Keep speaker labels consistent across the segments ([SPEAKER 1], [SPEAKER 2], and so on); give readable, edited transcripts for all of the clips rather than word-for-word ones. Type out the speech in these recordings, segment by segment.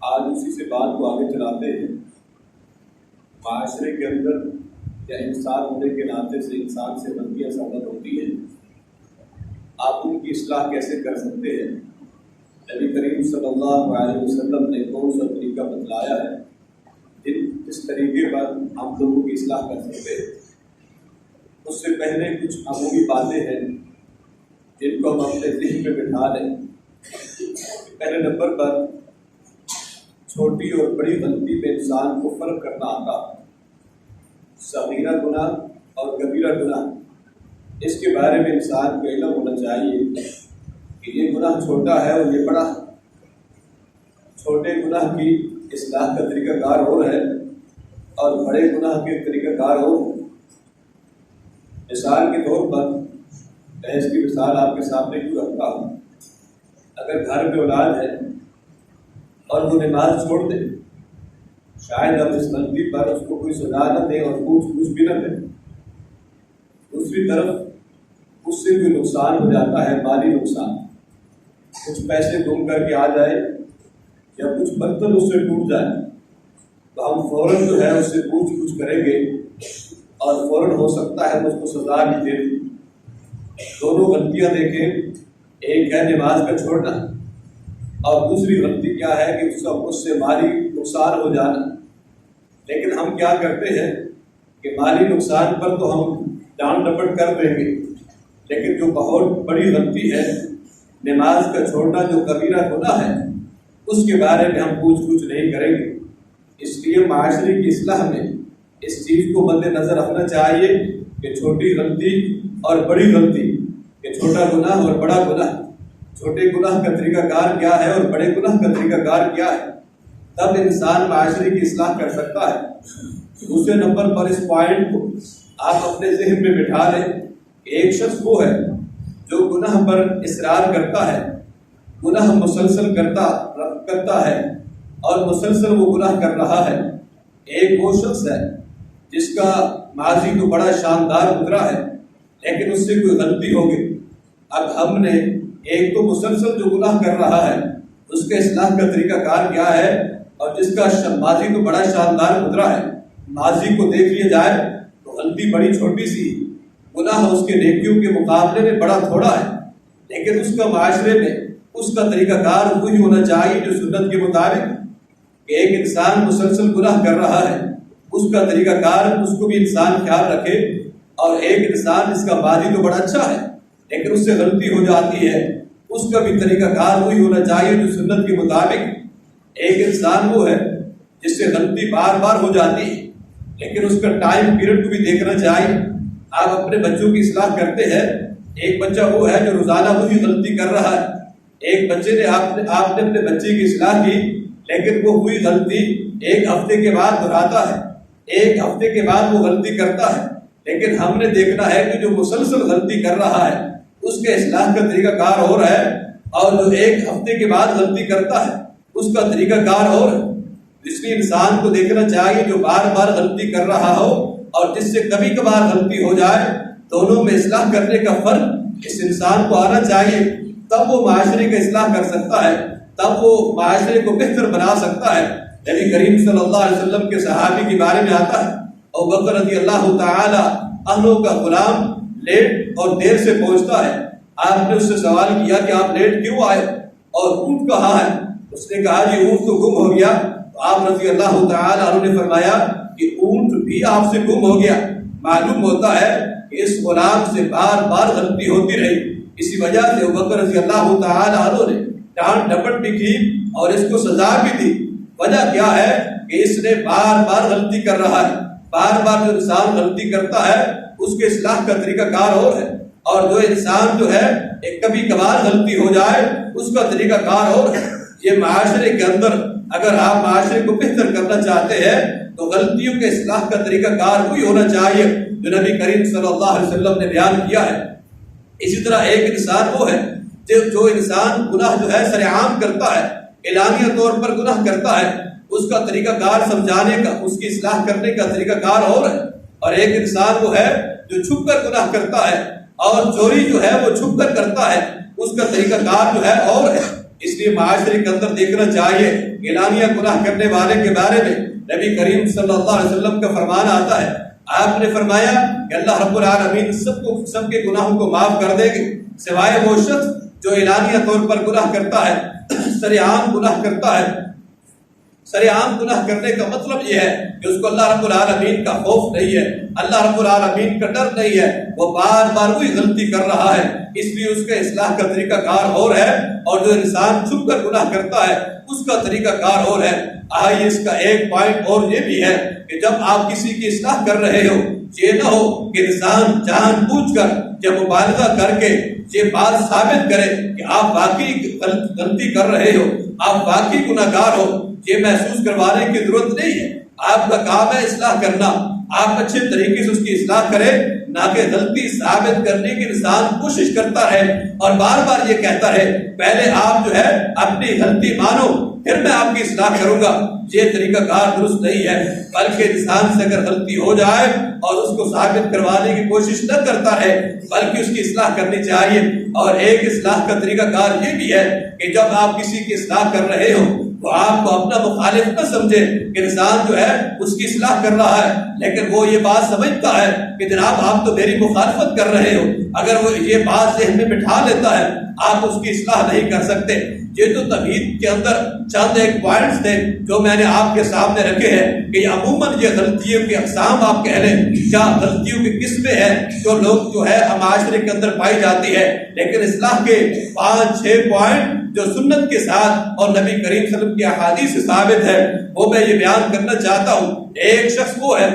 [SPEAKER 1] آج اسی سے بات کو آگے چلاتے ہیں۔ معاشرے کے اندر یا انسان ہونے کے ناطے سے انسان سے غلطیاں ثابت ہوتی ہیں، آپ ان کی اصلاح کیسے کر سکتے ہیں؟ نبی کریم صلی اللہ علیہ وسلم نے کون سا طریقہ بتلایا ہے جس طریقے پر ہم لوگوں کی اصلاح کر سکتے ہیں؟ اس سے پہلے کچھ عمومی باتیں ہیں جن کو ہم اپنے ذہن میں بٹھا لیں۔ پہلے نمبر پر چھوٹی اور بڑی غلطی میں انسان کو فرق کرنا آتا ہے۔ صغیرہ گناہ اور کبیرہ گناہ، اس کے بارے میں انسان کو علم ہونا چاہیے کہ یہ گناہ چھوٹا ہے اور یہ بڑا ہے۔ چھوٹے گناہ کی اصلاح کا طریقہ کار اور ہے اور بڑے گناہ کے طریقہ کار اور ہے۔ مثال کے طور پر میں اس کی مثال آپ کے سامنے کیوں رکھتا ہوں؟ اگر گھر میں اولاد ہے اور وہ نماز چھوڑ دے، شاید اب اس غلطی پر اس کو کوئی سزا نہ دے اور کچھ بھی نہ دے، دوسری طرف اس سے کوئی نقصان ہو جاتا ہے، مالی نقصان، کچھ پیسے گم کر کے آ جائے یا کچھ برتن اس سے ٹوٹ جائے، تو ہم فوراً جو ہے اس سے کچھ کریں گے اور فوراً ہو سکتا ہے اس کو سزا بھی دے دیں۔ دونوں غلطیاں دیکھیں، ایک ہے نماز کا چھوڑنا اور دوسری غلطی کیا ہے کہ اس سے مالی نقصان ہو جانا۔ لیکن ہم کیا کرتے ہیں کہ مالی نقصان پر تو ہم ڈانٹ ڈپٹ کر دیں گے، لیکن جو بہت بڑی غلطی ہے نماز کا چھوڑنا، جو کبیرہ گناہ ہے، اس کے بارے میں ہم کچھ نہیں کریں گے۔ اس لیے معاشرے کی اصلاح میں اس چیز کو مد نظر رکھنا چاہیے کہ چھوٹی غلطی اور بڑی غلطی، کہ چھوٹا گناہ اور بڑا گناہ، چھوٹے گناہ کا طریقہ کار کیا ہے اور بڑے گناہ کا طریقہ کار کیا ہے، تب انسان معاشرے کی اصلاح کر سکتا ہے۔ دوسرے نمبر پر اس پوائنٹ کو آپ اپنے ذہن میں بٹھا لیں کہ ایک شخص وہ ہے جو گناہ پر اصرار کرتا ہے، گناہ مسلسل کرتا ہے اور مسلسل وہ گناہ کر رہا ہے۔ ایک وہ شخص ہے جس کا ماضی تو بڑا شاندار گزرا ہے لیکن اس سے کوئی غلطی ہو گئی۔ اب ہم نے ایک تو مسلسل جو گناہ کر رہا ہے اس کے اصلاح کا طریقہ کار کیا ہے، اور جس کا ماضی تو بڑا شاندار گزرا ہے، ماضی کو دیکھ لیا جائے تو غلطی بڑی چھوٹی سی، گناہ اس کے نیکیوں کے مقابلے میں بڑا تھوڑا ہے، لیکن اس کا معاشرے میں اس کا طریقہ کار وہی ہونا چاہیے جو سنت کے مطابق کہ ایک انسان مسلسل گناہ کر رہا ہے، اس کا طریقہ کار اس کو بھی انسان خیال رکھے، اور ایک انسان جس کا ماضی تو بڑا اچھا ہے لیکن اس سے غلطی ہو جاتی ہے، اس کا بھی طریقہ کار وہی ہونا چاہیے جو سنت کے مطابق۔ ایک انسان وہ ہے جس سے غلطی بار بار ہو جاتی ہے لیکن اس کا ٹائم پیریڈ کو بھی دیکھنا چاہیے۔ آپ اپنے بچوں کی اصلاح کرتے ہیں، ایک بچہ وہ ہے جو روزانہ وہی غلطی کر رہا ہے، ایک بچے نے آپ نے اپنے بچے کی اصلاح کی لیکن وہ ہوئی غلطی ایک ہفتے کے بعد دہراتا ہے، ایک ہفتے کے بعد وہ غلطی کرتا ہے، لیکن ہم نے دیکھنا ہے کہ جو مسلسل غلطی کر رہا ہے اس کے اصلاح کا طریقہ کار اور ہے، اور جو ایک ہفتے کے بعد غلطی کرتا ہے اس کا طریقہ کار اور ہے۔ اس لیے انسان کو دیکھنا چاہیے جو بار بار غلطی کر رہا ہو اور جس سے کبھی کبھار غلطی ہو جائے، دونوں میں اصلاح کرنے کا فرق اس انسان کو آنا چاہیے، تب وہ معاشرے کا اصلاح کر سکتا ہے، تب وہ معاشرے کو بہتر بنا سکتا ہے۔ نبی کریم صلی اللہ علیہ وسلم کے صحابی کے بارے میں آتا ہے، ابوبکر رضی اللہ تعالی عنہ کا غلام لیٹ اور دیر سے پہنچتا ہے۔ آپ نے اس سے سوال کیا کہ آپ لیٹ کیوں آئے اور اونٹ کہاں ہے؟ اس نے کہا جی اونٹ تو گم ہو گیا۔ تو آپ رضی اللہ تعالی عنہ نے فرمایا کہ اونٹ بھی آپ سے گم ہو گیا۔ معلوم ہوتا ہے کہ اس غلام سے بار بار غلطی ہوتی رہی، اسی وجہ سے ابوبکر رضی اللہ تعالی عنہ نے ڈانٹ ڈپٹ بھی کی اور اس کو سزا بھی دی۔ وجہ کیا ہے کہ اس نے بار بار غلطی کر رہا ہے۔ بار بار جو انسان غلطی کرتا ہے اس کے اصلاح کا طریقہ کار اور ہے، اور جو انسان جو ہے ایک کبھی کبھار غلطی ہو جائے اس کا طریقہ کار اور ہے۔ یہ معاشرے کے اندر اگر آپ معاشرے کو بہتر کرنا چاہتے ہیں تو غلطیوں کے اصلاح کا طریقہ کار وہی ہونا چاہیے جو نبی کریم صلی اللہ علیہ وسلم نے بیان کیا ہے۔ اسی طرح ایک انسان وہ ہے جو انسان گناہ جو ہے سر عام کرتا ہے، اعلانیہ طور پر گناہ کرتا ہے، اس کا طریقہ کار سمجھانے کا، اس کی اصلاح کرنے کا طریقہ کار اور ہے۔ اور ایک انسان وہ ہے جو چھپ کر گناہ کرتا ہے اور چوری جو ہے وہ چھپ کر کرتا ہے، اس کا طریقہ کار جو ہے اور ہے۔ اس لیے معاشرے کے اندر دیکھنا چاہیے اعلانیہ گناہ کرنے والے کے بارے میں نبی کریم صلی اللہ علیہ وسلم کا فرمان آتا ہے. آپ نے فرمایا کہ اللہ رب العالمین سب کے گناہوں کو معاف کر دے گی سوائے وہ شخص جو اعلانیہ طور پر گناہ کرتا ہے، سرعام گناہ کرتا ہے. سرعام گناہ کرنے کا مطلب یہ ہے کہ اس کو اللہ رب العالمین کا خوف نہیں ہے، اللہ رب العالمین کا ڈر نہیں ہے، وہ بار بار وہی غلطی کر رہا ہے، اس لیے اس کا اصلاح کا طریقہ کار اور ہے. اور جو انسان چھپ کر گناہ کرتا ہے اس کا طریقہ کار اور ہے. آئیے اس کا ایک پوائنٹ اور یہ بھی ہے کہ جب آپ کسی کی اصلاح کر رہے ہو یہ نہ ہو کہ انسان جان بوجھ کر جب مبالغہ کر کے یہ بات ثابت کرے کہ آپ واقعی غلطی کر رہے ہو، آپ واقعی گناہ گار ہو. یہ محسوس کروانے کی ضرورت نہیں ہے. آپ کا کام ہے اصلاح کرنا. آپ اچھے طریقے سے اس کی اصلاح کریں، نہ کہ غلطی ثابت کرنے کی انسان کوشش کرتا رہے اور بار بار یہ کہتا رہے پہلے آپ جو ہے اپنی غلطی مانو پھر میں آپ کی اصلاح کروں گا. یہ طریقہ کار درست نہیں ہے. بلکہ انسان سے اگر غلطی ہو جائے اور اس کو ثابت کروانے کی کوشش نہ کرتا رہے بلکہ اس کی اصلاح کرنی چاہیے. اور ایک اصلاح کا طریقہ کار یہ بھی ہے کہ جب آپ کسی کی اصلاح کر رہے ہو تو آپ کو اپنا مخالف نہ سمجھے کہ انسان جو ہے اس کی اصلاح کر رہا ہے لیکن وہ یہ بات سمجھتا ہے کہ جناب آپ تو میری مخالفت کر رہے ہو. اگر وہ یہ بات ذہن میں بٹھا لیتا ہے آپ اس کی اصلاح نہیں کر سکتے. یہ تو توحید کے اندر چند ایک پوائنٹس تھے جو میں نے آپ کے سامنے رکھے ہیں کہ عموماً یہ غلطیوں کی اقسام آپ کہہ لیں کیا غلطیوں کی قسمیں ہیں جو لوگ جو ہے معاشرے کے اندر پائی جاتی ہے. لیکن اصلاح کے 5-6 پوائنٹ جو سنت کے ساتھ اور نبی کریم صلی اللہ علیہ وسلم کی احادیث سے ثابت ہے وہ میں یہ بیان کرنا چاہتا ہوں. ایک شخص وہ ہے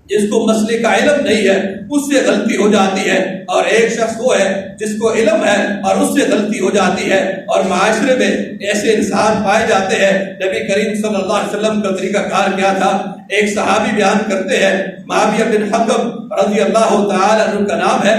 [SPEAKER 1] جس کو مسئلے کا علم نہیں ہے اس سے غلطی ہو جاتی ہے، اور ایک شخص وہ ہے جس کو علم ہے اور اس سے غلطی ہو جاتی ہے. اور معاشرے میں ایسے انسان پائے جاتے ہیں. نبی کریم صلی اللہ علیہ وسلم کا طریقہ کار کیا تھا؟ ایک صحابی بیان کرتے ہیں معاویہ بن حکم رضی اللہ تعالی عنہ کا نام ہے،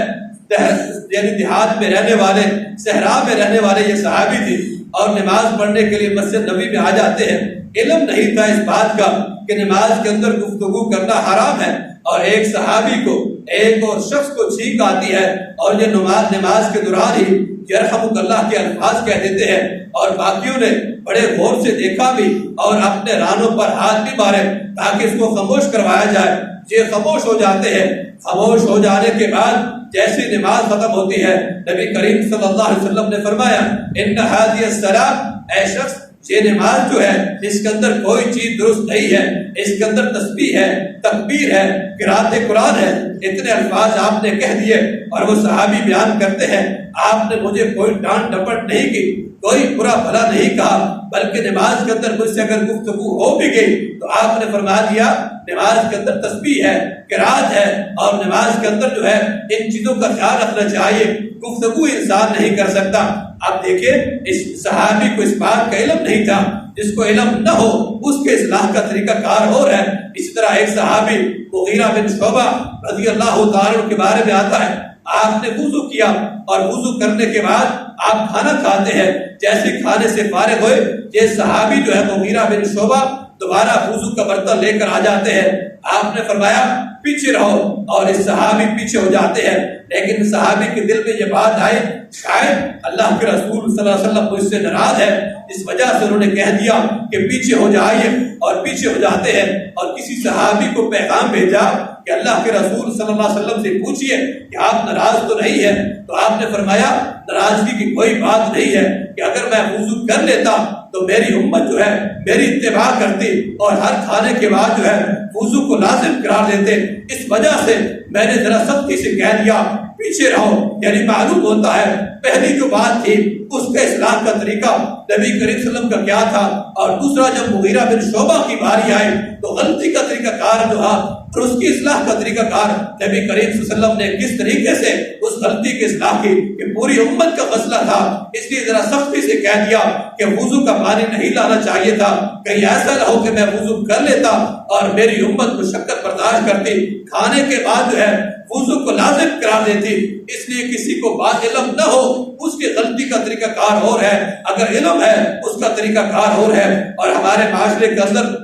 [SPEAKER 1] یعنی دیہات میں رہنے والے، صحرا میں رہنے والے یہ صحابی تھے اور نماز پڑھنے کے لیے مسجد نبی میں آ جاتے ہیں. علم نہیں تھا اس بات کا کہ نماز کے اندر گفتگو کرنا حرام ہے. اور ایک صحابی کو ایک اور شخص کو چھینک آتی ہے اور یہ نماز کے دوران ہی یرحمک اللہ کے الفاظ کہہ دیتے ہیں اور باقیوں نے بڑے غور سے دیکھا بھی اور اپنے رانوں پر ہاتھ بھی مارے تاکہ اس کو خاموش کروایا جائے. یہ خاموش ہو جاتے ہیں. خاموش ہو جانے کے بعد جیسی نماز ختم ہوتی ہے نبی کریم صلی اللہ علیہ وسلم نے فرمایا ان هذه الصلاۃ، اے شخص یہ نماز جو ہے اس کے اندر کوئی چیز درست نہیں ہے، اس کے اندر تسبیح ہے، تکبیر ہے، قرات قرآن ہے. اتنے الفاظ آپ نے کہہ دیے اور وہ صحابی بیان کرتے ہیں آپ نے مجھے کوئی ڈانٹ ڈپٹ نہیں کی، کوئی برا بھلا نہیں کہا، بلکہ نماز کے اندر مجھ سے اگر گفتگو ہو بھی گئی تو آپ نے فرما دیا نماز کے اندر تسبیح ہے، قرات ہے اور نماز کے اندر جو ہے ان چیزوں کا خیال رکھنا چاہیے. گفتگو انسان نہیں کر سکتا. آپ دیکھیں اس صحابی کو اس بات کا علم نہیں تھا. جس کو علم نہ ہو اس کے اصلاح کا طریقہ کار اور ہے. اسی طرح ایک صحابی مغیرہ بن شعبہ رضی اللہ تعالی عنہ کے بارے میں آتا ہے. آپ نے وضو کیا اور وضو کرنے کے بعد آپ کھانا کھاتے ہیں. جیسے کھانے سے فارغ ہوئے یہ صحابی جو ہے مغیرہ بن شعبہ دوبارہ وضو کا برتن لے کر آ جاتے ہیں. آپ نے فرمایا پیچھے رہو اور اس صحابی پیچھے ہو جاتے ہیں. لیکن صحابی کے دل میں یہ بات آئی شاید اللہ کے رسول صلی اللہ علیہ وسلم مجھ سے ناراض ہے، اس وجہ سے انہوں نے کہہ دیا کہ پیچھے ہو جائیے اور پیچھے ہو جاتے ہیں. اور کسی صحابی کو پیغام بھیجا کہ اللہ کے رسول صلی اللہ علیہ وسلم سے پوچھئے کہ آپ ناراض تو نہیں ہیں؟ تو آپ نے فرمایا ناراضگی کی کوئی بات نہیں ہے کہ اگر میں وضو کر لیتا تو میری امت جو ہے میری اتباع کرتی اور ہر کھانے کے بعد جو ہے وضو کو لازم قرار دیتے. اس وجہ سے میں نے ذرا سختی سے کہہ دیا پیچھے رہو. یعنی معلوم ہوتا ہے پہلی جو بات تھی اس کا اصلاح کا طریقہ نبی کریم صلی اللہ علیہ وسلم کا کیا تھا، اور دوسرا جب مغیرہ بن شعبہ کی باری آئی تو غلطی کا طریقہ کار جو تھا اور اس کی اصلاح کا طریقہ کار نبی کریم صلی اللہ علیہ وسلم نے کس طریقے سے اس غلطی کی اصلاح کی کہ پوری امت کا مسئلہ تھا. اس لیے ذرا سختی سے کہہ دیا کہ وضو کا پانی نہیں لانا چاہیے تھا. کہیں ایسا نہ ہو کہ میں وضو کر لیتا اور میری امت مشقت برداشت کرتی، کھانے کے بعد جو ہے وضو کو لازم قرار دیتی. اس لیے کسی کو بات علم نہ ہو اس کی غلطی کا طریقہ کار اور ہے، اگر علم ہے اس کا طریقہ کار اور ہے. اور ہمارے معاشرے کے اندر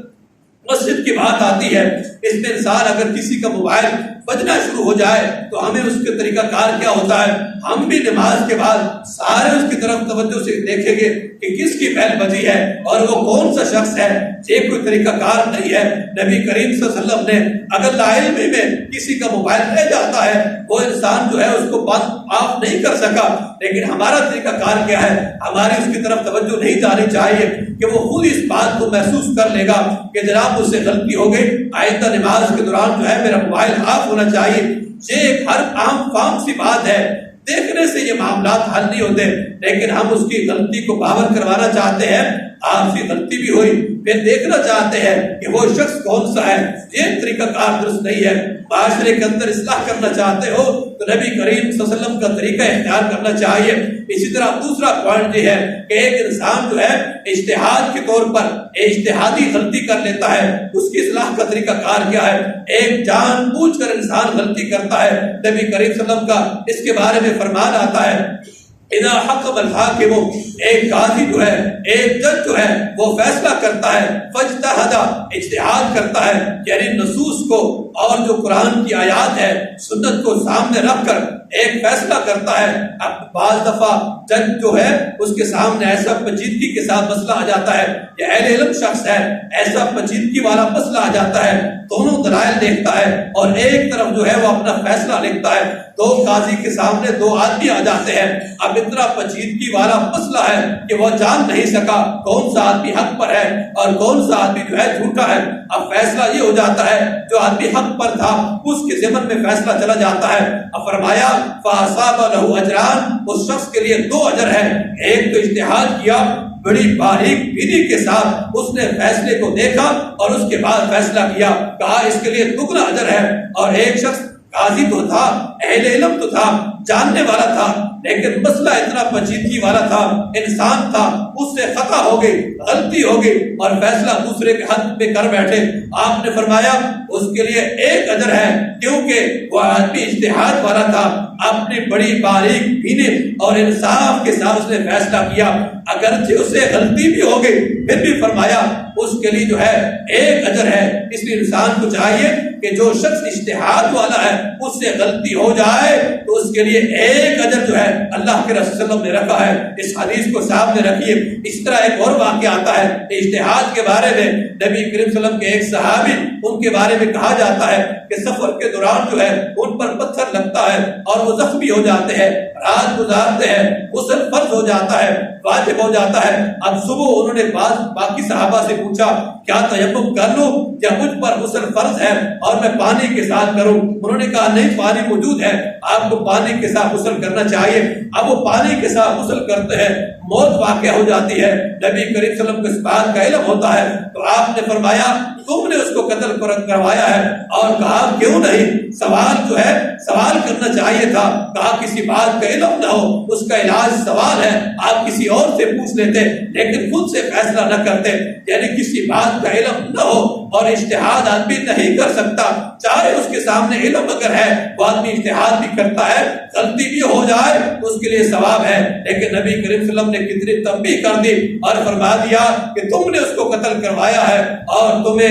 [SPEAKER 1] مسجد کی بات آتی ہے، اس میں انسان اگر کسی کا موبائل بجنا شروع ہو جائے تو ہمیں اس کے طریقہ کار کیا ہوتا ہے، ہم بھی نماز کے بعد سارے اس کی طرف توجہ سے دیکھیں گے کہ کس کی بیل بجی ہے اور وہ کون سا شخص ہے۔ یہ کوئی طریقہ کار نہیں ہے۔ نبی کریم صلی اللہ علیہ وسلم نے اگر لاعلمی میں کسی کا موبائل رہ جاتا ہے، وہ انسان جو ہے اس کو بند آف نہیں کر سکا، لیکن ہمارا طریقہ کار کیا ہے، ہماری اس کی طرف توجہ نہیں جانی چاہیے کہ وہ خود اس بات کو محسوس کر لے گا کہ جناب مجھ سے غلطی ہو گئی، آئندہ نماز کے دوران جو ہے میرا موبائل آف ہونا چاہیے۔ یہ ایک ہر عام فام سی بات ہے، دیکھنے سے یہ معاملات حل نہیں ہوتے، لیکن ہم اس کی غلطی کو باور کروانا چاہتے ہیں۔ آپ سے غلطی بھی ہوئی، پھر دیکھنا چاہتے ہیں کہ وہ شخص کون سا ہے۔ یہ طریقہ کار درست نہیں ہے۔ معاشرے کے اندر اصلاح کرنا چاہتے ہو تو نبی کریم صلی اللہ علیہ وسلم کا طریقہ اختیار کرنا چاہیے۔ اسی طرح دوسرا پوائنٹ یہ ہے کہ ایک انسان جو ہے اجتہاد کے طور پر اجتہادی غلطی کر لیتا ہے، اس کی اصلاح کا طریقہ کار کیا ہے۔ ایک جان بوجھ کر انسان غلطی کرتا ہے، نبی کریم صلی اللہ علیہ وسلم کا اس کے بارے میں فرمان آتا ہے، اذا حکم الحاکم، ایک قاضی جو ہے، ایک جج جو ہے، وہ فیصلہ کرتا ہے، فاجتہد، اجتہاد کرتا ہے، یعنی نصوص کو اور جو قرآن کی آیات ہے، سنت کو سامنے رکھ کر ایک فیصلہ کرتا ہے۔ اب بعض دفعہ جج جو ہے اس کے سامنے ایسا پیچیدگی کے ساتھ مسئلہ آ جاتا ہے، یہ اہل علم شخص ہے، ایسا پیچیدگی والا مسئلہ آ جاتا ہے، دونوں دلائل دیکھتا ہے اور ایک طرف جو ہے وہ اپنا فیصلہ لکھتا ہے۔ دو قاضی کے سامنے دو آدمی آ جاتے ہیں، اب اتنا پیچیدگی والا مسئلہ ہے کہ وہ جان نہیں سکا کون سا آدمی حق پر ہے اور کون سا آدمی جو ہے جھوٹا ہے۔ اب فیصلہ یہ ہو جاتا ہے، جو آدمی حق پر تھا اس کے ذمن میں فیصلہ چلا جاتا ہے۔ اب فرمایا فَأَصَابَ لَهُ أَجْرَانِ، اس شخص کے لیے دو اجر ہے، ایک تو اجتہاد کیا، بڑی باریک بینی کے ساتھ اس نے فیصلے کو دیکھا اور اس کے بعد فیصلہ کیا، کہا اس کے لیے دگنا اجر ہے۔ اور ایک شخص قاضی تو تھا، اہل علم تو تھا، جاننے والا تھا، لیکن مسئلہ اتنا پیچیدگی والا تھا، انسان تھا، اس سے خطا ہو گئی، غلطی ہو گئی اور فیصلہ دوسرے کے حق پہ کر بیٹھے۔ آپ نے فرمایا اس کے لیے ایک اجر ہے، کیونکہ وہ آدمی اجتہاد والا تھا، اپنی بڑی باریک بینے اور انصاف کے ساتھ اس نے فیصلہ کیا، اگرچہ اسے غلطی بھی ہو گئی پھر بھی فرمایا اس کے لیے جو ہے ایک اجر ہے۔ اس لیے انسان کو چاہیے کہ جو شخص اجتہاد والا ہے اس سے غلطی ہو جائے تو اس کے لیے ایک اجر جو ہے اللہ کے رسول صلی اللہ علیہ وسلم نے رکھا ہے۔ اس حدیث کو سامنے رکھیے۔ اس طرح ایک اور واقعہ آتا ہے اجتہاد کے بارے میں، نبی کریم صلی اللہ علیہ وسلم کے ایک صحابی، ان کے بارے میں کہا جاتا ہے کہ سفر کے دوران جو ہے ان پر پتھر لگتا ہے اور وہ زخمی ہو جاتے ہیں، رات گزارتے ہیں، غسل فرض ہو جاتا ہے، واجب ہو جاتا ہے۔ اب صبح انہوں نے باقی صحابہ سے پوچھا کیا تیمم کر لوں یا مجھ پر غسل فرض ہے اور میں پانی کے ساتھ کروں؟ انہوں نے کہا نہیں، پانی موجود ہے، آپ کو پانی کے ساتھ غسل کرنا چاہیے۔ اب وہ پانی کے ساتھ غسل کرتے ہیں، موت واقع ہو جاتی ہے، نبی کریم صلی اللہ علیہ وسلم کو اس بات کا علم ہوتا ہے تو آپ نے فرمایا تم نے اس کو قتل کروایا ہے، اور کہا کیوں نہیں، سوال جو ہے سوال کرنا چاہیے تھا، کہا کسی بات کا علم نہ ہو اس کا علاج سوال ہے، آپ کسی اور سے پوچھ لیتے لیکن خود سے فیصلہ نہ کرتے۔ یعنی کسی بات کا علم نہ ہو اور اجتہاد آدمی نہیں کر سکتا، چاہے اس کے سامنے علم اگر ہے وہ آدمی اجتہاد بھی کرتا ہے، غلطی بھی ہو جائے اس کے لیے ثواب ہے، لیکن نبی کریم صلی اللہ علیہ وسلم نے کتنی تنبیہ کر دی اور فرما دیا کہ تم نے اس کو قتل کروایا ہے اور تمہیں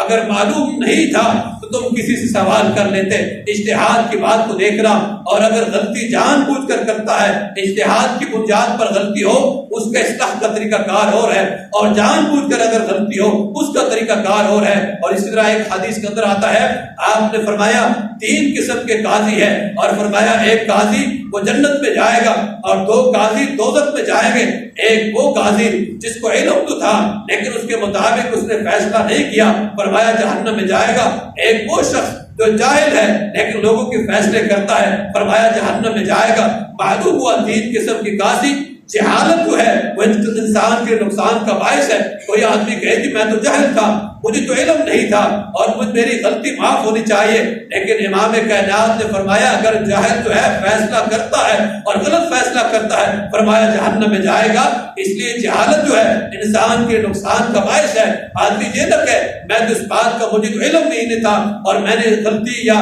[SPEAKER 1] اگر معلوم نہیں تھا تو تم کسی سے سوال کر لیتے۔ اجتہاد کی بات کو دیکھنا، اور اگر غلطی جان بوجھ کر کرتا ہے، اجتہاد کی بنیاد پر غلطی ہو اس کا اصلاح کا طریقہ کار اور ہے، اور جان بوجھ کر اگر غلطی ہو اس کا طریقہ کار اور ہے۔ اور اسی طرح ایک حدیث کے اندر آتا ہے، آپ نے فرمایا 3 قسم کے قاضی ہیں، اور فرمایا ایک قاضی وہ جنت میں جائے گا اور 2 قاضی دوزخ میں جائیں گے۔ ایک وہ قاضی جس کو علم تو تھا لیکن اس کے مطابق اس نے فیصلہ نہیں کیا، فرمایا جہنم میں جائے گا۔ ایک وہ شخص جو جاہل ہے لیکن لوگوں کے فیصلے کرتا ہے، فرمایا جہنم میں جائے گا۔ معلوم ہوا 3 قسم کی قاضی، جہالت جو ہے وہ انسان کے نقصان کا باعث ہے۔ کوئی آدمی کہے کہ میں تو جاہل تھا، مجھے تو علم نہیں تھا اور میری غلطی معاف ہونی چاہیے، لیکن امام کائنات نے فرمایا اگر جاہل جو ہے فیصلہ کرتا ہے اور غلط فیصلہ کرتا ہے، فرمایا جہنم میں جائے گا۔ اس لیے جہالت جو ہے انسان کے نقصان کا باعث ہے۔ آدمی یہ نہ کہ میں تو اس بات کا مجھے تو علم نہیں تھا اور میں نے غلطی یا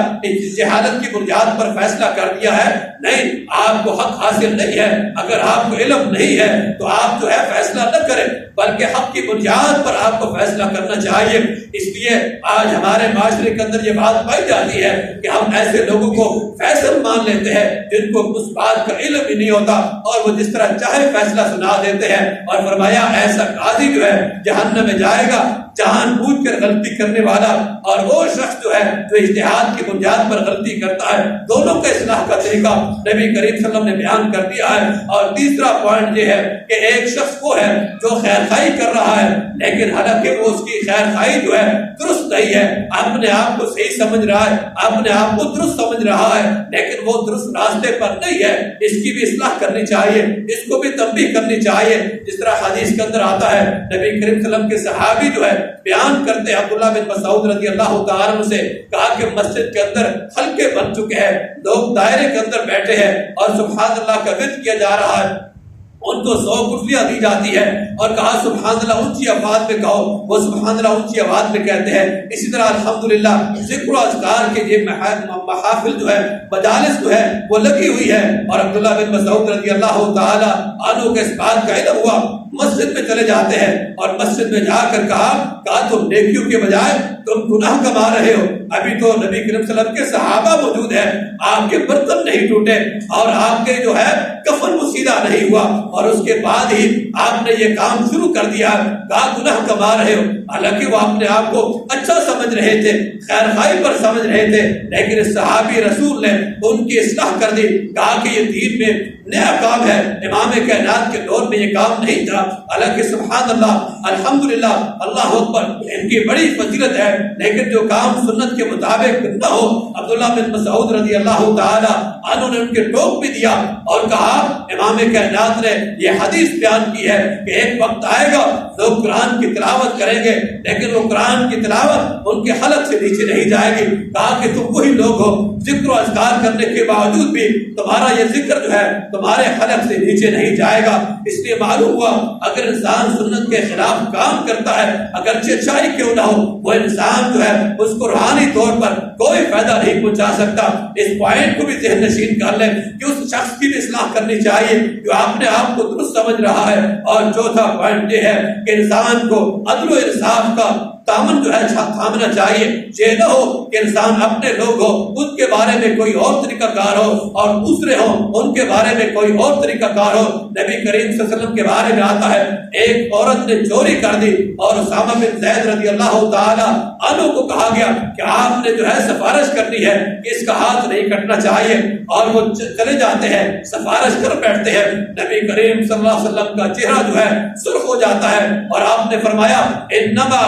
[SPEAKER 1] جہالت کی بنیاد پر فیصلہ کر دیا ہے، نہیں، آپ کو حق حاصل نہیں ہے۔ اگر آپ کو علم نہیں ہے تو آپ جو ہے فیصلہ نہ کریں، بلکہ بلکہ حق کی بنیاد پر آپ کو فیصلہ کرنا چاہیے۔ اس لیے آج ہمارے معاشرے کے اندر یہ بات پائی جاتی ہے کہ ہم ایسے لوگوں کو فیصل مان لیتے ہیں جن کو اس بات کا علم ہی نہیں ہوتا، اور وہ جس طرح چاہے فیصلہ سنا دیتے ہیں، اور فرمایا ایسا قاضی جو ہے جہنم میں جائے گا جان بوجھ کر غلطی کرنے والا، اور وہ شخص جو ہے جو اجتہاد کی بنیاد پر غلطی کرتا ہے۔ دونوں کا اصلاح کا طریقہ نبی کریم صلی اللہ علیہ وسلم نے بیان کر دیا ہے۔ اور تیسرا پوائنٹ یہ ہے کہ ایک شخص وہ ہے جو خیر خواہی کر رہا ہے، لیکن حالانکہ وہ اس کی خیر خواہی جو ہے درست نہیں ہے، اپنے آپ کو صحیح سمجھ رہا ہے، اپنے آپ کو درست سمجھ رہا ہے، لیکن وہ درست راستے پر نہیں ہے، اس کی بھی اصلاح کرنی چاہیے، اس کو بھی تنبیہ کرنی چاہیے۔ جس طرح حدیث کے اندر آتا ہے، نبی کریم صلی اللہ علیہ وسلم کے صحابی جو ہے بیان کرتے ہیں، عبداللہ بن مسعود رضی اللہ تعالیٰ عنہ سے کہا کہ مسجد کے اندر حلقے بن چکے ہیں، لوگ دائرے کے اندر بیٹھے ہیں اور سبحان اللہ کا ذکر کیا جا رہا ہے، ان کو 100 کرسیاں دی جاتی ہے، اور کہا سبحان اللہ اونچی آواز میں کہو، وہ سبحان اللہ اونچی آواز میں کہتے ہیں۔ اسی طرح الحمدللہ ذکر و اذکار کے یہ محافل جو ہے، مجالس جو ہے وہ لگی ہوئی ہے، اور عبداللہ بن مسعود رضی اللہ تعالی عنہ کو اس بات کا علم ہوا، مسجد میں چلے جاتے ہیں، اور مسجد میں جا کر کہا تم نیکیوں کے بجائے تم گناہ کما رہے ہو۔ ابھی تو نبی کریم صلی اللہ علیہ وسلم کے صحابہ موجود ہیں، آپ کے برتن نہیں ٹوٹے، اور آپ کے جو ہے کفن مسیدہ نہیں ہوا، اور اس کے بعد ہی آپ نے یہ کام شروع کر دیا، کہا گناہ کما رہے ہو۔ حالانکہ وہ اپنے آپ کو اچھا سمجھ رہے تھے، خیر خواہی پر سمجھ رہے تھے، لیکن اس صحابی رسول نے ان کی اصلاح کر دی، کہا کہ یہ دین میں نیا کام ہے، امام کائنات کے دور میں یہ کام نہیں تھا۔ حالانکہ سبحان اللہ الحمدللہ اللہ اکبر ان کی بڑی فضیلت ہے، لیکن جو کام سنت کے مطابق نہ ہو، عبداللہ بن مسعود رضی اللہ تعالی عنہ نے ان کے ٹوک بھی دیا اور کہا امام کائنات نے یہ حدیث بیان کی ہے کہ ایک وقت آئے گا لوگ قرآن کی تلاوت کریں گے، لیکن وہ قرآن کی تلاوت ان کے حلق سے نیچے نہیں جائے گی۔ کہا کہ تم وہی لوگ ہو ذکر و اذکار کرنے کے باوجود بھی تمہارا یہ ذکر جو ہے تمہارے حلق سے نیچے نہیں جائے گا۔ اس لیے معلوم ہوا اگر انسان سنت کے خلاف کام کرتا ہے، اگرچہ اچھائی کیوں نہ ہو، وہ انسان جو ہے اس کو روحانی طور پر کوئی فائدہ نہیں پہنچا سکتا۔ اس پوائنٹ کو بھی ذہن نشین کر لیں کہ اس شخص کی بھی اصلاح کرنی چاہیے جو اپنے آپ کو درست سمجھ رہا ہے۔ اور چوتھا پوائنٹ یہ ہے کہ انسان کو عدل و انصاف کا دامن جو ہے تھامنا چاہیے۔ یہ نہ ہو کہ انسان اپنے لوگ ہو ان کے بارے میں کوئی اور طریقہ کار ہو، اور دوسرے ہوں ان کے بارے میں کوئی اور طریقہ کار ہو۔ نبی کریم صلی اللہ علیہ وسلم کے بارے میں آتا ہے ایک عورت نے چوری کر دی، اور اسامہ بن زید رضی اللہ تعالی عنہ کو کہا گیا کہ آپ نے جو ہے سفارش کرنی ہے کہ اس کا ہاتھ نہیں کٹنا چاہیے، اور وہ چلے جاتے ہیں، سفارش کر بیٹھتے ہیں۔ نبی کریم صلی اللہ علیہ وسلم کا چہرہ جو ہے سرخ ہو جاتا ہے، اور آپ نے فرمایا انما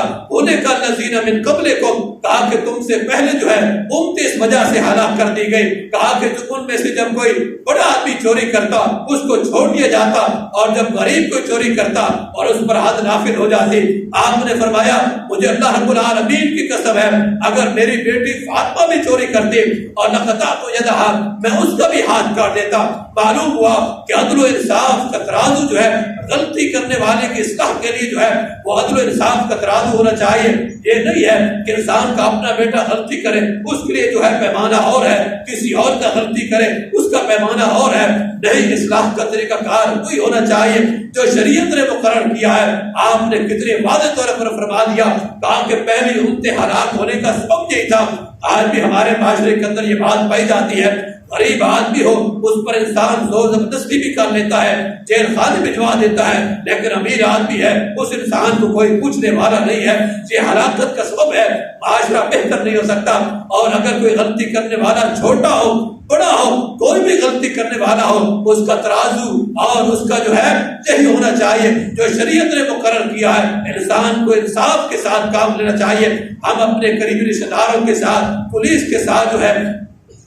[SPEAKER 1] کا الذین من قبلکم، کہا کہ تم سے پہلے جو ہے امت اس وجہ سے ہلاک کر دی گئی۔ کہا کہ ان میں سے جب کوئی بڑا آدمی چوری کرتا اس کو چھوڑ دیا جاتا، اور جب غریب کوئی چوری کرتا اور اس پر حد نافذ ہو جاتی۔ آپ نے فرمایا مجھے اللہ رب العالمین کی قسم ہے اگر میری بیٹی فاطمہ بھی چوری کرتی اور لقطعت یدہا، میں اس کا بھی ہاتھ کاٹ دیتا۔ معلوم ہوا کہ عدل و انصاف کا ترازو جو ہے غلطی کرنے والے کی اصلاح کے لیے جو ہے وہ عدل و انصاف کا ترازو ہونا چاہیے۔ یہ نہیں ہے کہ انسان کا اپنا بیٹا غلطی کرے اس کے لیے جو ہے پیمانہ اور ہے، کسی اور کا غلطی کرے اس کا پیمانہ اور ہے۔ نہیں، اصلاح کا طریقہ کار وہی ہونا چاہیے جو شریعت نے مقرر کیا ہے۔ آپ نے کتنے واضح طور پر فرما دیا، کہا کہ پہلی امت ہلاک ہونے کا سبب یہی تھا۔ آج بھی ہمارے معاشرے کے اندر یہ بات پائی جاتی ہے، غریب آدمی ہو اس پر انسان زور زبردستی بھی کر لیتا ہے، جیل خانے بھجوا دیتا ہے، لیکن امیر آدمی ہے اس انسان کو کوئی پوچھنے والا نہیں ہے۔ یہ ہلاکت کا سبب ہے، معاشرہ بہتر نہیں ہو سکتا۔ اور اگر کوئی غلطی کرنے والا چھوٹا ہو بڑا ہو، کوئی بھی غلطی کرنے والا ہو، اس کا ترازو اور اس کا جو ہے یہی ہونا چاہیے جو شریعت نے مقرر کیا ہے۔ انسان کو انصاف کے ساتھ کام لینا چاہیے۔ ہم اپنے قریبی رشتہ داروں کے ساتھ، پولیس کے ساتھ جو ہے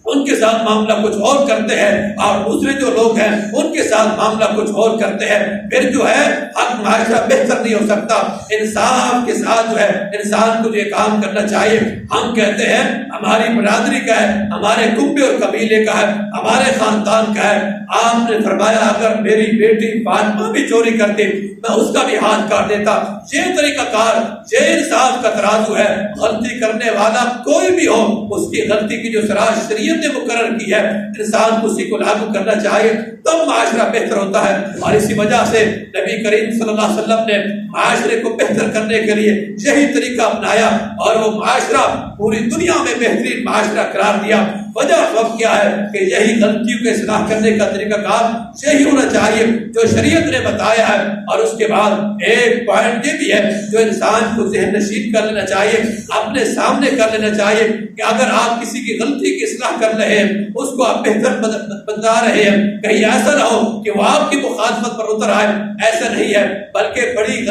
[SPEAKER 1] ان کے ساتھ معاملہ کچھ اور کرتے ہیں، اور دوسرے جو لوگ ہیں ان کے ساتھ معاملہ کچھ اور کرتے ہیں، پھر جو ہے حق معاشرہ بہتر نہیں ہو سکتا۔ انصاف کے ساتھ جو ہے انسان کو یہ کام کرنا چاہیے۔ ہم کہتے ہیں ہماری برادری کا ہے، ہمارے کنبے اور قبیلے کا ہے، ہمارے خاندان کا ہے۔ آپ نے فرمایا اگر میری بیٹی فاطمہ بھی چوری کرتی میں اس کا بھی ہاتھ کاٹ دیتا۔ یہ طریقہ کار، یہ انصاف کا ترازو ہے۔ غلطی کرنے والا کوئی بھی ہو، اس کی غلطی کی جو سراغ شریعت شریعت نے مقرر کی ہے انسان کو اسی کو لاگو کرنا چاہیے، تب معاشرہ بہتر ہوتا ہے۔ اور اسی وجہ سے نبی کریم صلی اللہ علیہ وسلم نے معاشرے کو بہتر کرنے کے لیے یہی طریقہ اپنایا، اور وہ معاشرہ پوری دنیا میں بہترین معاشرہ قرار دیا۔ وجہ سب کیا ہے کہ یہی غلطیوں کے اصلاح کرنے کا طریقہ کار یہی ہونا چاہیے جو شریعت نے بتایا ہے۔ اور اس کے بعد ایک پوائنٹ یہ بھی ہے جو انسان کو ذہن نشین کر لینا چاہیے، اپنے سامنے کر لینا چاہیے کہ اگر آپ کسی کی غلطی کی اصلاح کر رہے ہیں، اس کو آپ بہتر بتا رہے ہیں، کہیں ایسا نہ ہو کہ وہ آپ کی مخالفت پر اتر آئے، ایسا نہیں ہے، بلکہ بڑی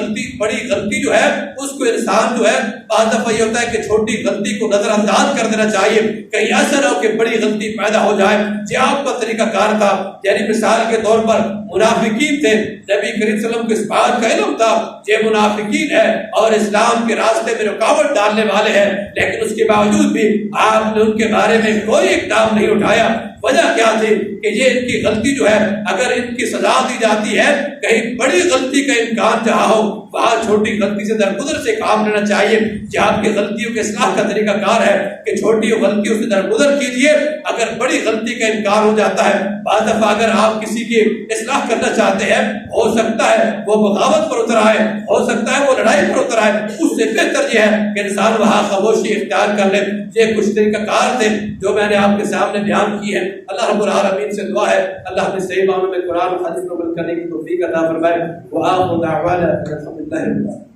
[SPEAKER 1] غلطی جو ہے اس کو انسان جو ہے بعض دفعہ یہ ہوتا ہے کہ چھوٹی غلطی کو نظر انداز کر دینا چاہیے، کہیں ایسا نہ ہو کہ بڑی غلطی پیدا ہو جائے۔ یہ آپ کا طریقہ کار تھا، یعنی مثال کے طور پر منافقین تھے، نبی کریم صلی اللہ علیہ وسلم کو اس بات کا علم تھا یہ منافقین ہے اور اسلام کے راستے میں رکاوٹ ڈالنے والے ہیں، لیکن اس کے باوجود بھی آپ نے ان کے بارے میں کوئی اقدام نہیں اٹھایا۔ وجہ کیا تھی کہ یہ ان کی غلطی جو ہے اگر ان کی سزا دی جاتی ہے، کہیں بڑی غلطی کا امکان جہاں ہو وہاں چھوٹی غلطی سے درگزر سے کام لینا چاہیے۔ یہ آپ کی غلطیوں کے اصلاح کا طریقہ کار ہے کہ چھوٹی غلطیوں سے درگزر کیجیے، اگر بڑی غلطی کا انکار ہو جاتا ہے، بعض دفعہ اگر آپ کسی کی اصلاح کرنا چاہتے ہیں، ہو سکتا ہے وہ بغاوت پر اتر آئے، ہو سکتا ہے وہ لڑائی پر اتر آئے، اس سے بہتر یہ ہے کہ انسان وہاں خاموشی اختیار کر لے۔ یہ کچھ طریقہ کار تھے جو میں نے آپ کے سامنے بیان کی ہے۔ اللہ رب العالمین سے دعا ہے اللہ ہمیں صحیح معنوں میں قرآن و حدیث کو عمل کرنے کی توفیق عطا فرمائے۔ وآخر دعوانا الحمد للہ رب العالمین۔